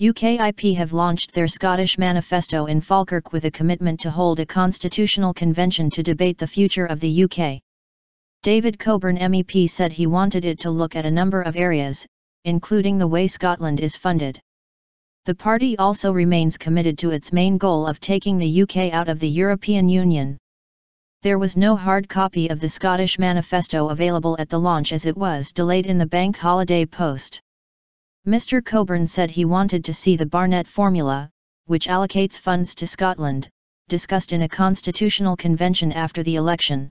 UKIP have launched their Scottish manifesto in Falkirk with a commitment to hold a constitutional convention to debate the future of the UK. David Coburn MEP said he wanted it to look at a number of areas, including the way Scotland is funded. The party also remains committed to its main goal of taking the UK out of the European Union. There was no hard copy of the Scottish manifesto available at the launch as it was delayed in the bank holiday post. Mr. Coburn said he wanted to see the Barnett formula, which allocates funds to Scotland, discussed in a constitutional convention after the election.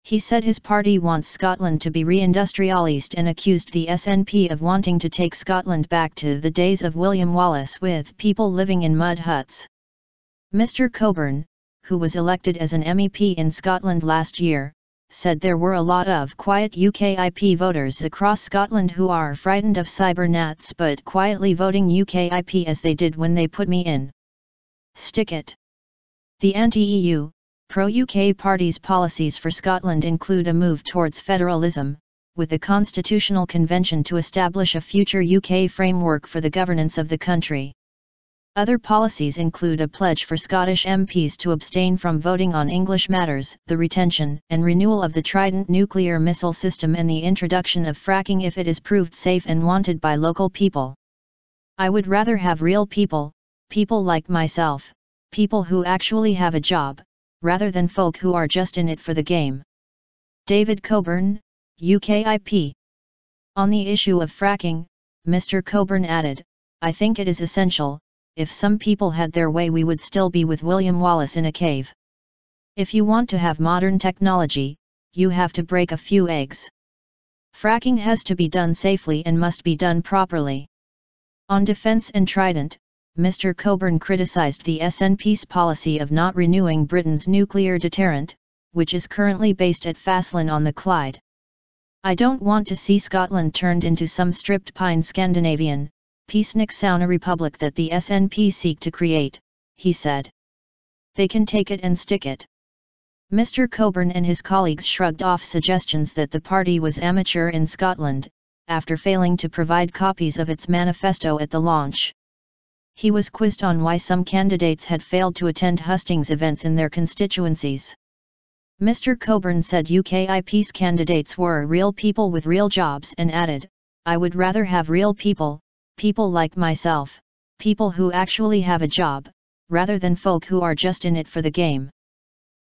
He said his party wants Scotland to be re-industrialised and accused the SNP of wanting to take Scotland back to the days of William Wallace with people living in mud huts. Mr. Coburn, who was elected as an MEP in Scotland last year, said there were a lot of quiet UKIP voters across Scotland who are frightened of cyber gnats but quietly voting UKIP as they did when they put me in. Stick it. The anti-EU, pro-UK party's policies for Scotland include a move towards federalism, with a constitutional convention to establish a future UK framework for the governance of the country. Other policies include a pledge for Scottish MPs to abstain from voting on English matters, the retention and renewal of the Trident nuclear missile system and the introduction of fracking if it is proved safe and wanted by local people. I would rather have real people, people like myself, people who actually have a job, rather than folk who are just in it for the game. David Coburn, UKIP. On the issue of fracking, Mr. Coburn added, I think it is essential. If some people had their way we would still be with William Wallace in a cave. If you want to have modern technology, you have to break a few eggs. Fracking has to be done safely and must be done properly. On defence and Trident, Mr. Coburn criticised the SNP's policy of not renewing Britain's nuclear deterrent, which is currently based at Faslane on the Clyde. I don't want to see Scotland turned into some stripped pine Scandinavian, peacenik sauna republic that the SNP seek to create, he said. They can take it and stick it. Mr. Coburn and his colleagues shrugged off suggestions that the party was amateur in Scotland, after failing to provide copies of its manifesto at the launch. He was quizzed on why some candidates had failed to attend hustings events in their constituencies. Mr. Coburn said UKIP's candidates were real people with real jobs and added, I would rather have real people, people like myself, people who actually have a job, rather than folk who are just in it for the game.